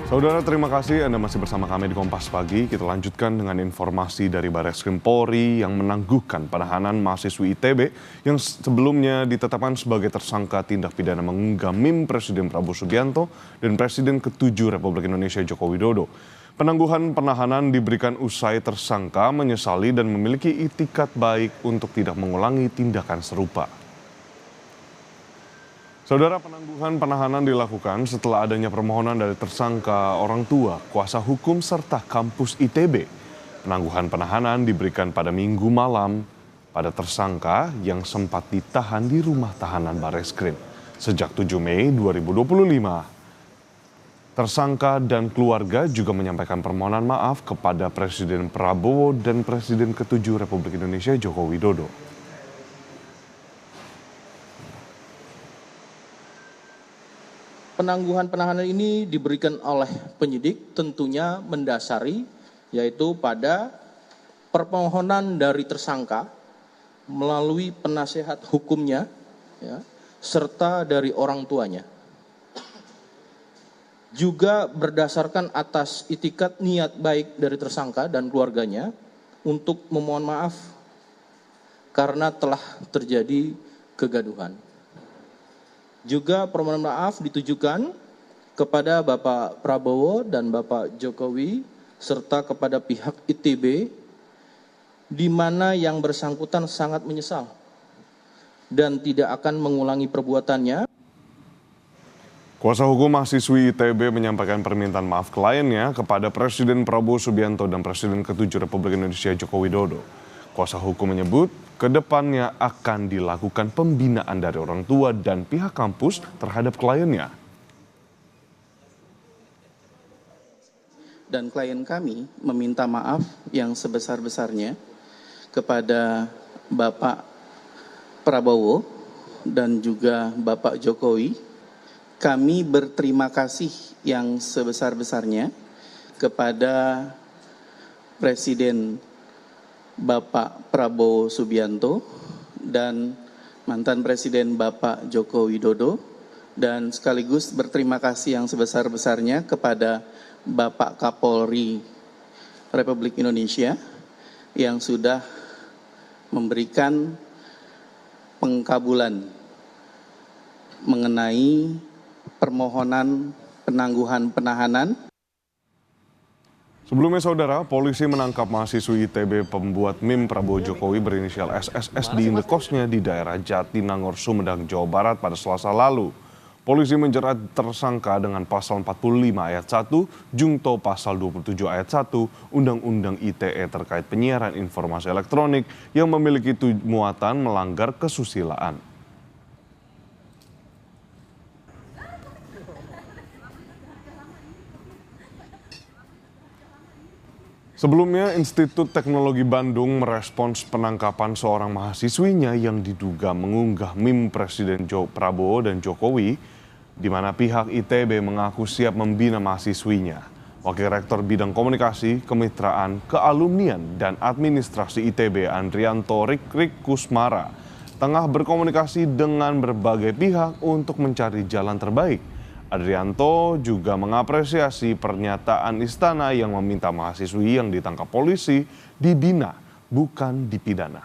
Saudara, terima kasih Anda masih bersama kami di Kompas Pagi. Kita lanjutkan dengan informasi dari Barreskrim Polri yang menangguhkan penahanan mahasiswi ITB yang sebelumnya ditetapkan sebagai tersangka tindak pidana mengunggah meme Presiden Prabowo Subianto dan Presiden ke-7 Republik Indonesia Joko Widodo. Penangguhan penahanan diberikan usai tersangka menyesali dan memiliki itikat baik untuk tidak mengulangi tindakan serupa. Saudara, penangguhan penahanan dilakukan setelah adanya permohonan dari tersangka, orang tua, kuasa hukum, serta kampus ITB. Penangguhan penahanan diberikan pada Minggu malam pada tersangka yang sempat ditahan di rumah tahanan Barreskrim. Sejak 7 Mei 2025, tersangka dan keluarga juga menyampaikan permohonan maaf kepada Presiden Prabowo dan Presiden ke-7 Republik Indonesia Joko Widodo. Penangguhan penahanan ini diberikan oleh penyidik tentunya mendasari yaitu pada permohonan dari tersangka melalui penasehat hukumnya ya, serta dari orang tuanya. Juga berdasarkan atas itikat niat baik dari tersangka dan keluarganya untuk memohon maaf karena telah terjadi kegaduhan. Juga permohonan maaf ditujukan kepada Bapak Prabowo dan Bapak Jokowi serta kepada pihak ITB di mana yang bersangkutan sangat menyesal dan tidak akan mengulangi perbuatannya. Kuasa hukum mahasiswi ITB menyampaikan permintaan maaf kliennya kepada Presiden Prabowo Subianto dan Presiden ke-7 Republik Indonesia Joko Widodo. Kuasa hukum menyebut kedepannya akan dilakukan pembinaan dari orang tua dan pihak kampus terhadap kliennya. Dan klien kami meminta maaf yang sebesar-besarnya kepada Bapak Prabowo dan juga Bapak Jokowi. Kami berterima kasih yang sebesar-besarnya kepada Presiden Bapak Prabowo Subianto dan mantan Presiden Bapak Joko Widodo, dan sekaligus berterima kasih yang sebesar-besarnya kepada Bapak Kapolri Republik Indonesia yang sudah memberikan pengkabulan mengenai permohonan penangguhan penahanan. Sebelumnya saudara, polisi menangkap mahasiswi ITB pembuat meme Prabowo Jokowi berinisial SSS di indekosnya di daerah Jatinangor, Sumedang, Jawa Barat pada Selasa lalu. Polisi menjerat tersangka dengan pasal 45 ayat 1, Jungto pasal 27 ayat 1, Undang-Undang ITE terkait penyiaran informasi elektronik yang memiliki muatan melanggar kesusilaan. Sebelumnya, Institut Teknologi Bandung merespons penangkapan seorang mahasiswinya yang diduga mengunggah meme Presiden Prabowo dan Jokowi, di mana pihak ITB mengaku siap membina mahasiswinya. Wakil Rektor Bidang Komunikasi, Kemitraan, Kealumnian, dan Administrasi ITB Andrianto Rik Kusmara tengah berkomunikasi dengan berbagai pihak untuk mencari jalan terbaik. Andrianto juga mengapresiasi pernyataan istana yang meminta mahasiswi yang ditangkap polisi dibina, bukan dipidana.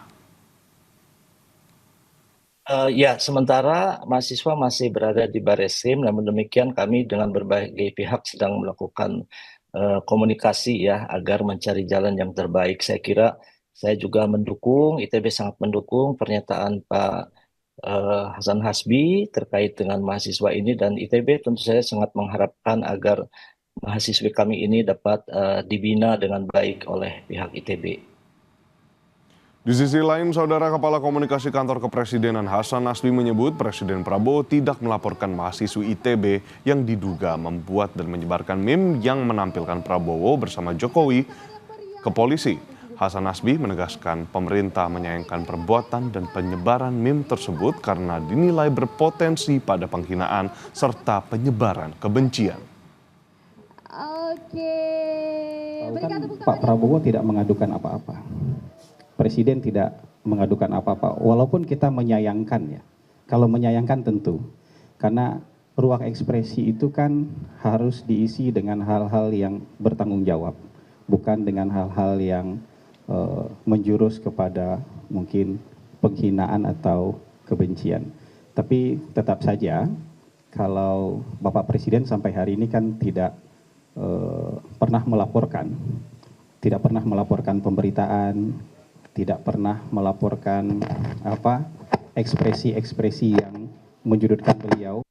Ya, sementara mahasiswa masih berada di Barreskrim, namun demikian kami dengan berbagai pihak sedang melakukan komunikasi ya agar mencari jalan yang terbaik. Saya kira saya juga mendukung, ITB sangat mendukung pernyataan Pak Hasan Hasbi terkait dengan mahasiswa ini, dan ITB tentu saja sangat mengharapkan agar mahasiswi kami ini dapat dibina dengan baik oleh pihak ITB. Di sisi lain, Saudara Kepala Komunikasi Kantor Kepresidenan Hasan Hasbi menyebut Presiden Prabowo tidak melaporkan mahasiswi ITB yang diduga membuat dan menyebarkan meme yang menampilkan Prabowo bersama Jokowi ke polisi. Hasan Hasbi menegaskan pemerintah menyayangkan perbuatan dan penyebaran meme tersebut karena dinilai berpotensi pada penghinaan serta penyebaran kebencian. Pak Prabowo tidak mengadukan apa-apa. Presiden tidak mengadukan apa-apa, walaupun kita menyayangkan ya. Kalau menyayangkan tentu, karena ruang ekspresi itu kan harus diisi dengan hal-hal yang bertanggung jawab, bukan dengan hal-hal yang menjurus kepada mungkin penghinaan atau kebencian. Tapi tetap saja, kalau Bapak Presiden sampai hari ini kan tidak pernah melaporkan pemberitaan, tidak pernah melaporkan ekspresi-ekspresi yang menjudutkan beliau.